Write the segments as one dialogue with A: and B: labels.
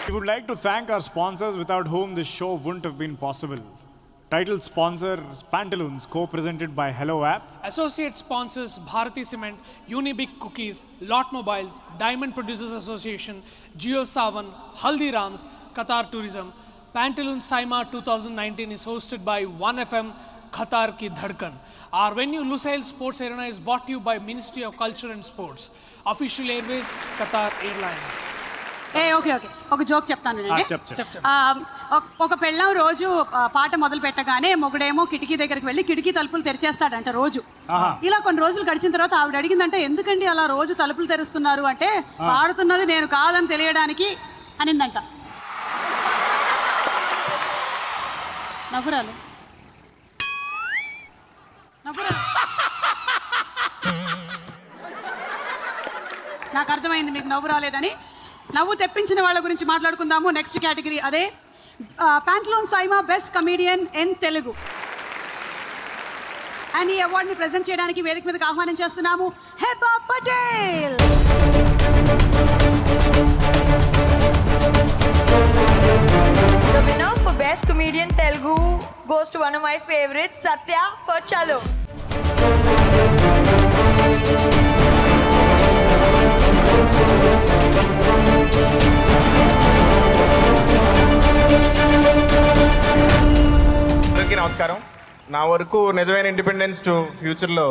A: We would like to thank our sponsors without whom this show wouldn't have been possible. Title sponsor Pantaloons, co-presented by Hello App.
B: Associate sponsors Bharati Cement, Unibic Cookies, Lot Mobiles, Diamond Producers Association, Jio Savan, Haldirams, Qatar Tourism. Pantaloons SIIMA 2019 is hosted by 1FM, Qatar Ki Dhadkan. Our venue Lusail Sports Arena is brought to you by Ministry of Culture and Sports. Official Airways, Qatar Airlines.
C: Okay ఒక joke చెప్తాను. ఒక పెళ్ళాం రోజు పాట మొదలు పెట్టగానే మొగుడేమో కిటికీ దగ్గరికి వెళ్ళి కిటికీ తలుపులు తెరిచేస్తాడంట రోజు. ఇలా కొన్ని రోజులు గడిచిన తర్వాత ఆవిడ అడిగిందంటే ఎందుకండి అలా రోజు తలుపులు తెరుస్తున్నారు అంటే పాడుతున్నది నేను కాదని తెలియడానికి అనిందంట. నవ్వురాలు నాకు అర్థమైంది మీకు నవ్వు రాలేదని. నవ్వు తెప్పించిన వాళ్ళ గురించి మాట్లాడుకుందాము. నెక్స్ట్ కేటగిరీ అదే Pantaloon SIIMA best comedian in Telugu. And ఈ అవార్డుని ప్రెజెంట్ చేయడానికి వేదిక మీదకి ఆహ్వానం చేస్తున్నాము Heba Patel.
D: The winner for best comedian Telugu goes to one of my favorites, Satya for Chalo.
E: అందరికీ నమస్కారం. నా వరకు నిజమైన ఇండిపెండెన్స్ టు ఫ్యూచర్లో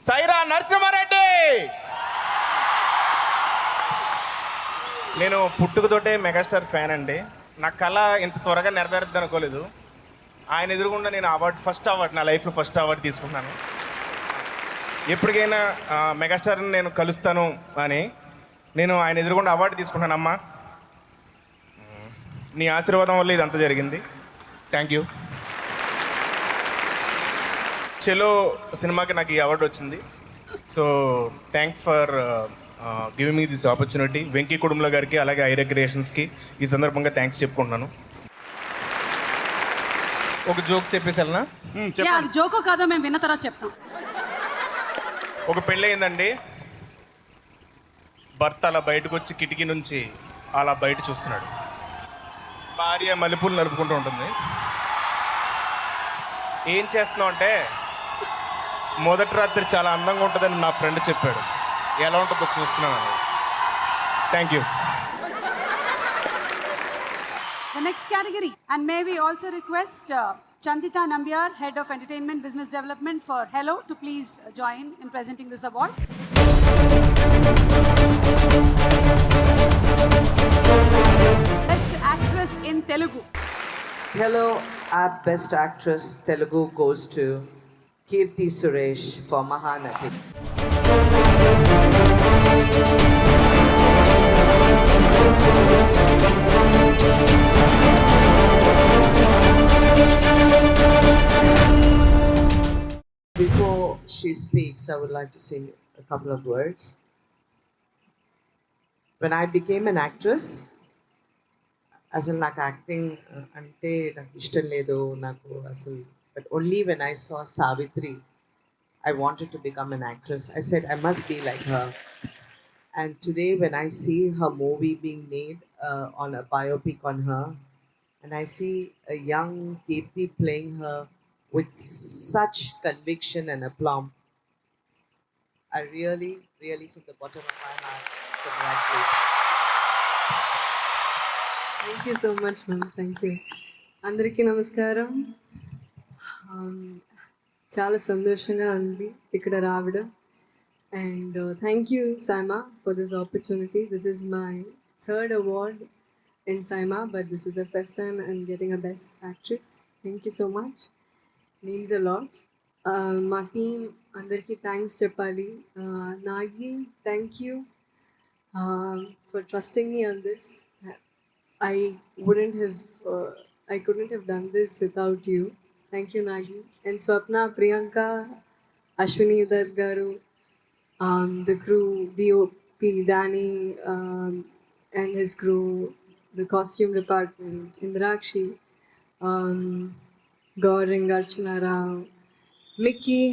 E: సైరా నరసింహారెడ్డి. నేను పుట్టుకతోటే మెగాస్టార్ ఫ్యాన్ అండి. నా కళ ఇంత త్వరగా నెరవేరుద్ది అనుకోలేదు. ఆయన ఎదురుగుండా నేను ఫస్ట్ అవార్డు నా లైఫ్లో ఫస్ట్ అవార్డు తీసుకున్నాను. ఎప్పటికైనా మెగాస్టార్ని నేను కలుస్తాను అని నేను ఆయన ఎదురుగుండా అవార్డు తీసుకున్నానమ్మా. నీ ఆశీర్వాదం వల్ల ఇదంతా జరిగింది. Thank you. చెలో సినిమాకి నాకు ఈ అవార్డు వచ్చింది. So thanks for giving me this opportunity. Venky Kudumula గారికి అలాగే ఐరా క్రియేషన్స్కి ఈ సందర్భంగా థ్యాంక్స్ చెప్పుకుంటున్నాను. ఒక జోక్ చెప్పేసాలనా?
C: జోకో కాదో మేము విన్న తర్వాత చెప్తాం.
E: ఒక పెళ్ళి అయిందండి. భర్త అలా బయటకు వచ్చి కిటికీ నుంచి అలా బయట చూస్తున్నాడు. భార్య మల్లెపూలు నలుపుకుంటూ ఉంటుంది. ఏం చేస్తున్నావు అంటే మొదటి రాత్రి చాలా అందంగా ఉంటుందని నా ఫ్రెండ్ చెప్పాడు. ఎలా ఉంటుందో చూస్తున్నాను అన్నాడు. Thank you.
C: The next category, and may we also request Chandita Nambiar, Head of Entertainment Business Development for Hello, to please join in presenting this award. Best Actress in Telugu.
F: Hello App Best Actress Telugu goes to Keerthy Suresh for Mahanati. Before she speaks, I would like to say a couple of words. When I became an actress, అసలు నాకు acting అంటే నాకు ఇష్టం లేదు నాకు అసలు. But only when I saw Savitri I wanted to become an actress. I said I must be like her. And today when I see her movie being made on a biopic on her and I see a young Keerthi playing her with such conviction and aplomb, I really from the bottom of my heart congratulate you.
G: Thank you so much, ma'am. Thank you. Andariki namaskaram. Chala sandoshanga undi ikkada raavadam. And thank you SIIMA for this opportunity. This is my third award in SIIMA, but this is the first time I'm getting a best actress. Thank you so much. Means a lot. My team andariki thanks cheppali. Nagi, thank you for trusting me on this. I couldn't have done this without you. Thank you, Nagi. And Swapna, Priyanka, Ashwini Dutt garu, the crew, DOP, Danny, and his crew, the costume department, Indrakshi, Gaurang, Archana Rao, Mickey.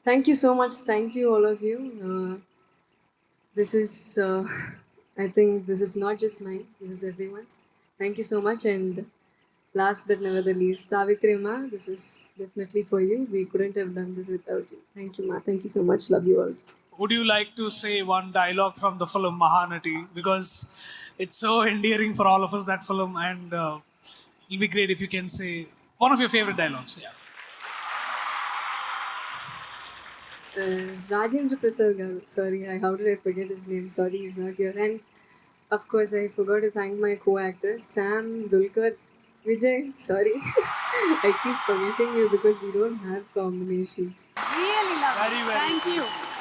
G: Thank you so much. Thank you, all of you. This is I think this is not just mine, this is everyone's. Thank you so much. And last but never the least, Savitri Ma, this is definitely for you. We couldn't have done this without you. Thank you, Ma. Thank you so much. Love you all.
B: Would you like to say one dialogue from the film Mahanati? Because it's so endearing for all of us, that film, and it'll be great if you can say one of your favorite dialogues. Yeah.
G: Rajendra Prasad garu. Sorry, how did I forget his name? Sorry, he's not here. And of course, I forgot to thank my co-actors, Sam, Dulkar, Vijay. Sorry, I keep forgetting you because we don't have combinations.
C: Really love
B: Very
C: it.
B: well.
C: Thank you.